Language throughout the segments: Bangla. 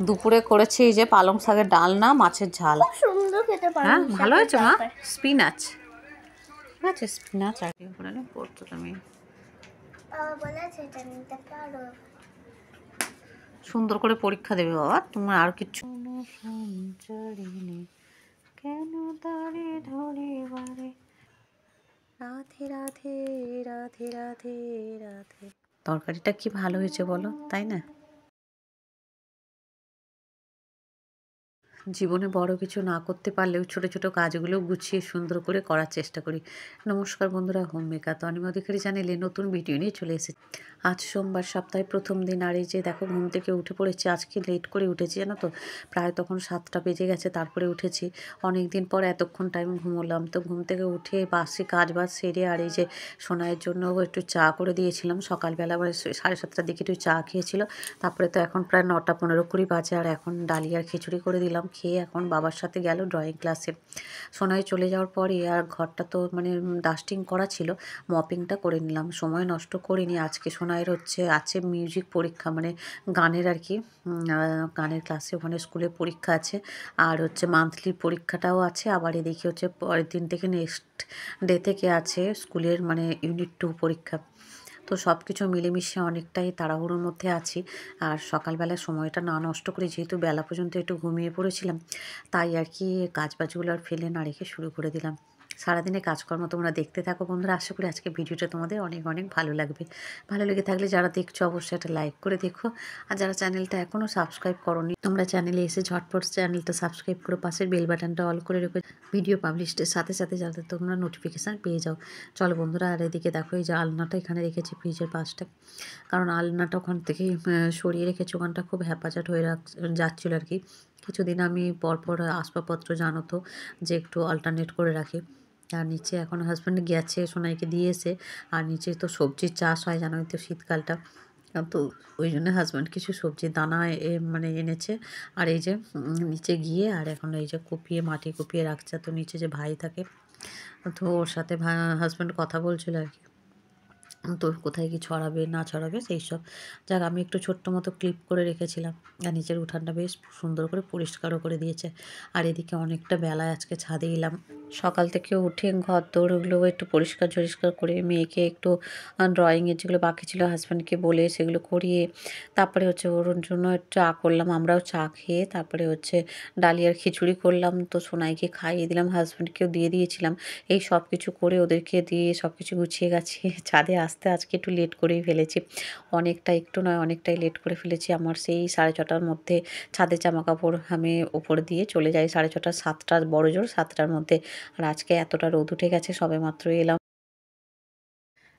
দুপুরে করেছি এই যে পালং শাকের ডালনা, মাছের ঝাল। সুন্দর খেতে পারো। হ্যাঁ ভালো হয়েছে মা। স্পিনাচ, ঠিক আছে, স্পিনাচ আর কি করে করছো তুমি। বলেছে এটা নিতে পারো। সুন্দর করে পরীক্ষা দেবে বাবা, তোমার আর কিছু কেন তারে ধরে বারে রাধে রাধে রাধে রাধে রাধে। তরকারিটা কি ভালো হয়েছে বলো, তাই না? জীবনে বড় কিছু না করতে পারলেও ছোট ছোট কাজগুলো গুছিয়ে সুন্দর করে করার চেষ্টা করি। নমস্কার বন্ধুরা, হোম মেকার তনিমা অধিকারী চ্যানেলে নতুন ভিডিও নিয়ে চলে এসেছি। আজ সোমবার, সপ্তাহের প্রথম দিন। আর এই যে দেখো ঘুম থেকে উঠে পড়েছি। আজকে লেট করে উঠেছি জানো তো, প্রায় তখন 7টা বেজে গেছে তারপরে উঠেছি। অনেক দিন পর এতক্ষণ টাইম ঘুমোলাম। তো ঘুম থেকে উঠে বাসি কাজ বাজ সেরে আর এই যে সোনাইয়ের জন্য একটু চা করে দিয়েছিলাম সকালবেলা, মানে 7:30টার দিকে একটু চা খেয়েছিল। তারপরে তো এখন প্রায় 9:15 বাজে, আর এখন ডালিয়ার খিচুড়ি করে দিলাম। খেয়ে এখন বাবার সাথে গেল ড্রয়িং ক্লাসে। সোনাই চলে যাওয়ার পরে আর ঘরটা তো মানে ডাস্টিং করা ছিল, মপিংটা করে নিলাম, সময় নষ্ট করিনি। আজকে সোনাইয়ের আছে মিউজিক পরীক্ষা, মানে গানের আর কি, গানের ক্লাসে ওখানে স্কুলে পরীক্ষা আছে। আর মান্থলি পরীক্ষাটাও আছে। আবার এদিকে পরের দিন থেকে নেক্সট ডে থেকে আছে স্কুলের মানে ইউনিট 2 পরীক্ষা। তো সব কিছু মিলেমিশে অনেকটাই তাড়াহুড়োর মধ্যে আছি। আর সকালবেলায় সময়টা না নষ্ট করে, যেহেতু বেলা পর্যন্ত একটু ঘুমিয়ে পড়েছিলাম, তাই আর কি কাজবাজগুলো আর ফেলে না রেখে শুরু করে দিলাম। সারাদিনে কাজকর্ম তোমরা দেখতে থাকো বন্ধুরা। আশা করি আজকে ভিডিওটা তোমাদের অনেক অনেক ভালো লাগবে। ভালো লেগে থাকলে যারা দেখছো অবশ্যই একটা লাইক করে দেখো। আর যারা চ্যানেলটা এখনও সাবস্ক্রাইব করোনি, তোমরা চ্যানেলে এসে ঝটপট চ্যানেলটা সাবস্ক্রাইব করো, পাশের বেল বাটনটা অল করে রেখো, ভিডিও পাবলিশের সাথে সাথে যাতে তোমরা নোটিফিকেশান পেয়ে যাও। চলো বন্ধুরা, আর এদিকে দেখো এই যে আলনাটা এখানে রেখেছি ফ্রিজের পাশটা, কারণ আলনাটা ওখান থেকে সরিয়ে রেখেছি। ওখানটা খুব হ্যাপাচাট হয়ে যাচ্ছিলো আর কি। কিছুদিন আমি পরপর আসবাবপত্র জানো তো যে একটু অল্টারনেট করে রাখি। আর নিচে এখন হাজব্যান্ড গেছে সোনাইকে দিয়েছে। আর নিচে তো সবজির চাষ হয় জানোই তো শীতকালটা, তো ওই জন্য হাজব্যান্ড কিছু সবজির দানা মানে এনেছে। আর এই যে নিচে গিয়ে আর এখন এই যে মাটি কুপিয়ে রাখছে। তো নিচে যে ভাই থাকে, তো ওর সাথে হাজব্যান্ড কথা বলছিল আর কি, তো কোথায় কি ছড়াবে না ছড়াবে সেই সব। যাক, আমি একটু ছোট্ট মতো ক্লিপ করে রেখেছিলাম। আর নিচের উঠানটা বেশ সুন্দর করে পরিষ্কারও করে দিয়েছে। আর এদিকে অনেকটা বেলায় আজকে ছাদে এলাম। সকাল থেকে উঠে ঘর দৌড়গুলো একটু পরিষ্কার করে মেয়েকে একটু ড্রয়িংয়ের যেগুলো বাকি ছিল হাজব্যান্ডকে বলে সেগুলো করিয়ে তারপরে ওর জন্য চা করলাম। আমরাও চা খেয়ে তারপরে ডালিয়ার খিচুড়ি করলাম। তো সোনাইকে খাইয়ে দিলাম, হাজব্যান্ডকেও দিয়ে দিয়েছিলাম। এই সব কিছু করে ওদেরকে দিয়ে সব কিছু গুছিয়ে গাছিয়ে ছাদে আসতে আজকে একটু লেট করেই ফেলেছি। একটু নয় অনেকটাই লেট করে ফেলেছি। আমার সেই 6:30টার মধ্যে ছাদে জামাকাপড় আমি ওপরে দিয়ে চলে যাই। 6:30, 7টা বড় জোর 7টার মধ্যে। আর আজকে এতটা রোদ উঠে গেছে, সবেমাত্র এলাম।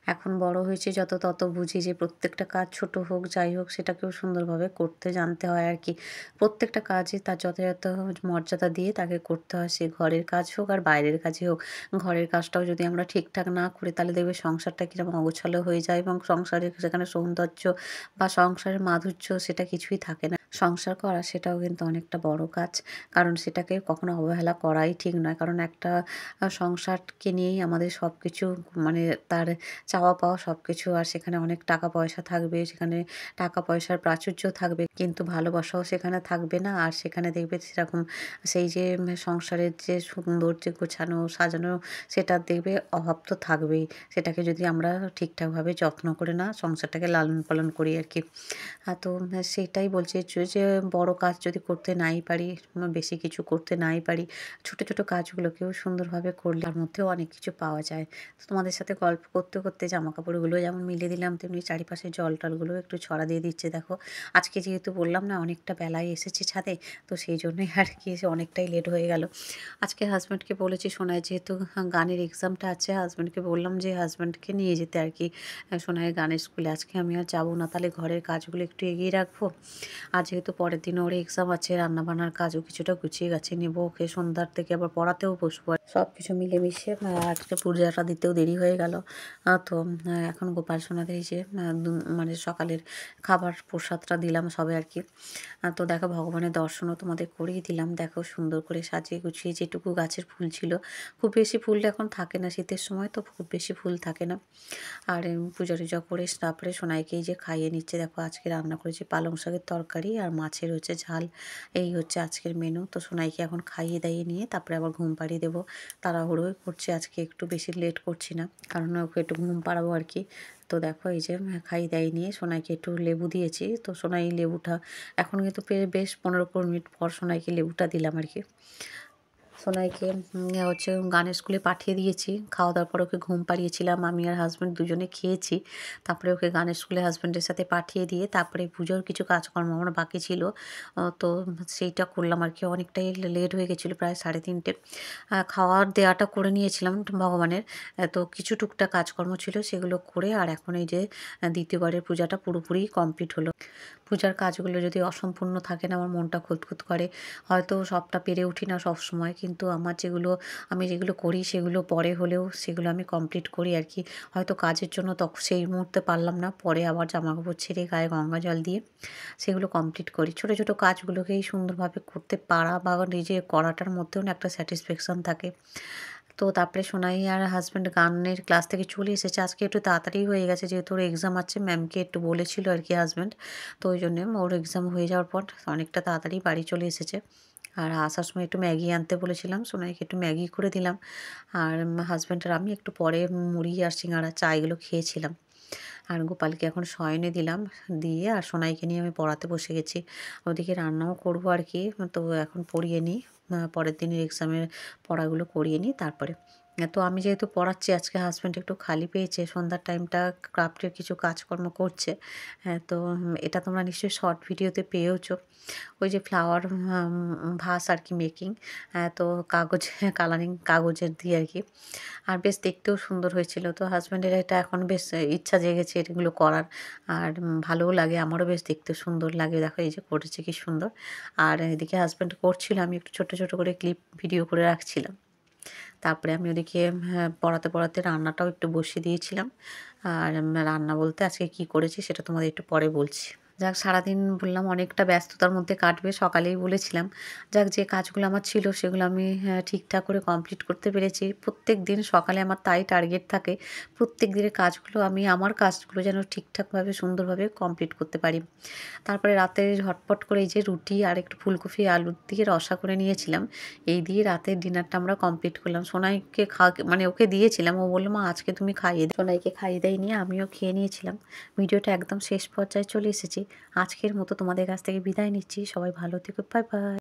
এখন বড় হয়েছি যত তত বুঝি যে প্রত্যেকটা কাজ ছোট হোক যাই হোক সেটাকেও সুন্দরভাবে করতে জানতে হয় আর কি। প্রত্যেকটা কাজে তার যথাযথ মর্যাদা দিয়ে তাকে করতে হয়, সে ঘরের কাজ হোক আর বাইরের কাজই হোক। ঘরের কাজটাও যদি আমরা ঠিকঠাক না করি তাহলে দেখবে সংসারটা কীরকম অগোছালো হয়ে যায়, এবং সংসারের সেখানে সৌন্দর্য বা সংসারের মাধুর্য সেটা কিছুই থাকে না। সংসার করা সেটাও কিন্তু অনেকটা বড় কাজ, কারণ সেটাকে কখনো অবহেলা করাই ঠিক নয়। কারণ একটা সংসারকে নিয়েই আমাদের সব কিছু, মানে তার চাওয়া পাওয়া সব কিছু। আর সেখানে অনেক টাকা পয়সা থাকবে, সেখানে টাকা পয়সার প্রাচুর্য থাকবে, কিন্তু ভালোবাসাও সেখানে থাকবে না। আর সেখানে দেখবে সেরকম সেই যে সংসারের যে সুন্দর যে গোছানো সাজানো সেটার দেখবে অভাব তো থাকবেই, সেটাকে যদি আমরা ঠিকঠাকভাবে যত্ন করে না সংসারটাকে লালন পালন করি আর কি। তো সেটাই বলছি যে বড় কাজ যদি করতে নাই পারি, বেশি কিছু করতে নাই পারি, ছোট ছোট কাজগুলোকেও সুন্দরভাবে করলে তার মধ্যেও অনেক কিছু পাওয়া যায়। তো তোমাদের সাথে গল্প করতে করতে জামাকাপড়গুলো যেমন মিলে দিলাম, তেমনি চারিপাশে জল টলগুলো একটু ছড়া দিয়ে দিচ্ছে। দেখো আজকে যেহেতু বললাম না অনেকটা বেলায় এসেছি ছাদে, তো সেই জন্যই আর কি অনেকটাই লেট হয়ে গেল। আজকে হাজব্যান্ডকে বলেছি সোনায় যেহেতু গানের এক্সামটা আছে, হাজব্যান্ডকে বললাম যে হাজব্যান্ডকে নিয়ে যেতে আর কি সোনায় গানের স্কুলে। আজকে আমি আর যাবো না, তাহলে ঘরের কাজগুলো একটু এগিয়ে রাখবো। আর যেহেতু পরের দিন ওর এক্সাম আছে, রান্নাবান্নার কাজও কিছুটা গুছিয়ে গাছিয়ে নেবো, ওকে সন্ধ্যার থেকে আবার পড়াতেও বসবো। সব কিছু মিলেমিশে আজকে পূজাটা দিতেও দেরি হয়ে গেল। তো এখন গোপাল সোনাদের এই যে মানে সকালের খাবার প্রসাদটা দিলাম সবে আর কি। তো দেখো ভগবানের দর্শনও তোমাদের করিয়ে দিলাম। দেখো সুন্দর করে সাজিয়ে গুছিয়ে যেটুকু গাছের ফুল ছিল, খুব বেশি ফুল এখন থাকে না, শীতের সময় তো খুব বেশি ফুল থাকে না। আর পূজা টুজা করে তারপরে সোনাইকে এই যে খাইয়ে নিচ্ছে। দেখো আজকে রান্না করেছি পালং শাকের তরকারি আর মাছের হচ্ছে ঝাল। এই হচ্ছে আজকের মেনু। তো সোনাইকে এখন খাইয়ে দাইয়ে নিয়ে তারপরে আবার ঘুম পাড়িয়ে দেবো। তাড়াহুড়োই করছি আজকে, একটু বেশি লেট করছি না, কারণ ওকে একটু ঘুম পাড়াবো আর কি। তো দেখো এই যে খাইয়ে দাইয়ে নিয়ে সোনাইকে একটু লেবু দিয়েছি। তো সোনাই লেবুটা এখন কিন্তু বেশ 15-20 মিনিট পর সোনাইকে লেবুটা দিলাম আর কি। সোনাইকে হচ্ছে গানের স্কুলে পাঠিয়ে দিয়েছি। খাওয়া দাওয়ার পর ওকে ঘুম পাড়িয়েছিলাম। আমি আর হাসব্যান্ড দুজনে খেয়েছি। তারপরে ওকে গানের স্কুলে হাসব্যান্ডের সাথে পাঠিয়ে দিয়ে তারপরে পুজোর কিছু কাজকর্ম আমার বাকি ছিল। তো সেইটা করলাম আর কি। অনেকটাই লেট হয়ে গেছিলো, প্রায় 3:30। খাওয়ার দেওয়াটা করে নিয়েছিলাম ভগবানের। তো কিছু টুকটাক কাজকর্ম ছিল সেগুলো করে আর এখন এই যে দ্বিতীয়বারের পূজাটা পুরোপুরি কমপ্লিট হলো। পূজার কাজগুলো যদি অসম্পূর্ণ থাকে না, আমার মনটা খুঁতখুত করে। হয়তো সবটা পেরে উঠি না সবসময়, কিন্তু আমি যেগুলো করি সেগুলো পরে হলেও সেগুলো আমি কমপ্লিট করি আর কি। হয়তো কাজের জন্য সেই মুহূর্তে পারলাম না, পরে আবার জামাকাপড় ছেড়ে গায়ে গঙ্গা জল দিয়ে সেগুলো কমপ্লিট করি। ছোটো ছোটো কাজগুলোকেই সুন্দরভাবে করতে পারা বা নিজে করাটার মধ্যেও না একটা স্যাটিসফ্যাকশান থাকে। তো তারপরে সোনাই আর হাসব্যান্ড গানের ক্লাস থেকে চলে এসেছে। আজকে একটু তাড়াতাড়ি হয়ে গেছে, যেহেতু ওর এক্সাম আছে, ম্যামকে একটু বলেছিল আর কি হাসব্যান্ড। তো ওই জন্যে ওর এক্সাম হয়ে যাওয়ার পর অনেকটা তাড়াতাড়ি বাড়ি চলে এসেছে। আর আসার সময় একটু ম্যাগি আনতে বলেছিলাম, সোনাইকে একটু ম্যাগি করে দিলাম। আর হাসব্যান্ড আর আমি একটু পরে মুড়ি আর সিঙ্গাড়া চা এগুলো খেয়েছিলাম। আর গোপালকে এখন শয়নে দিলাম, দিয়ে আর সোনাইকে নিয়ে আমি পড়াতে বসে গেছি। ওদিকে রান্নাও করবো আর কি। তো এখন পড়িয়ে নিই, পরের দিনের এক্সামের পড়াগুলো করিয়ে নিই তারপরে। তো আমি যেহেতু পড়াচ্ছি, আজকে হাসব্যান্ড একটু খালি পেয়েছে, সন্ধ্যার টাইমটা ক্রাফটের কিছু কাজকর্ম করছে। তো এটা তোমরা নিশ্চয়ই শর্ট ভিডিওতে পেয়েওছো। ওই যে ফ্লাওয়ার ভাস আর কি মেকিং। তো কালারিং কাগজের দিয়ে আর কি। আর বেশ দেখতেও সুন্দর হয়েছিল। তো হাসব্যান্ডের এটা এখন বেশ ইচ্ছা জেগেছে এগুলো করার। আর ভালোও লাগে, আমারও বেশ দেখতে সুন্দর লাগে। দেখো এই যে করেছে কি সুন্দর। আর এদিকে হাসব্যান্ড করছিল, আমি একটু ছোট ছোট করে ক্লিপ ভিডিও করে রাখছিলাম। তারপরে আমি ওদিকে পড়াতে পড়াতে রান্নাটাও একটু বসিয়ে দিয়েছিলাম। আর রান্না বলতে আজকে কি করেছি সেটা তোমাদের একটু পরে বলছি। যাক, সারাদিন বললাম অনেকটা ব্যস্ততার মধ্যে কাটবে, সকালেই বলেছিলাম। যাক, যে কাজগুলো আমার ছিল সেগুলো আমি ঠিকঠাক করে কমপ্লিট করতে পেরেছি। প্রত্যেক দিন সকালে আমার তাই টার্গেট থাকে, প্রত্যেক দিনের কাজগুলো আমার কাজগুলো যেন ঠিকঠাকভাবে সুন্দরভাবে কমপ্লিট করতে পারি। তারপরে রাতে ঝটপট করে এই যে রুটি আর একটু ফুলকপি আলু দিয়ে রসা করে নিয়েছিলাম। এই দিয়ে রাতের ডিনারটা আমরা কমপ্লিট করলাম। সোনাইকে মানে ওকে দিয়েছিলাম, ও বললো মা আজকে তুমি খাইয়ে দিও। সোনাইকে খাইয়ে দেয় নিয়ে আমিও খেয়ে নিয়েছিলাম। ভিডিওটা একদম শেষ পর্যায়ে চলে এসেছি। আজকের মতো তোমাদের কাছ থেকে বিদায় নিচ্ছি। সবাই ভালো থেকো, বাই বাই।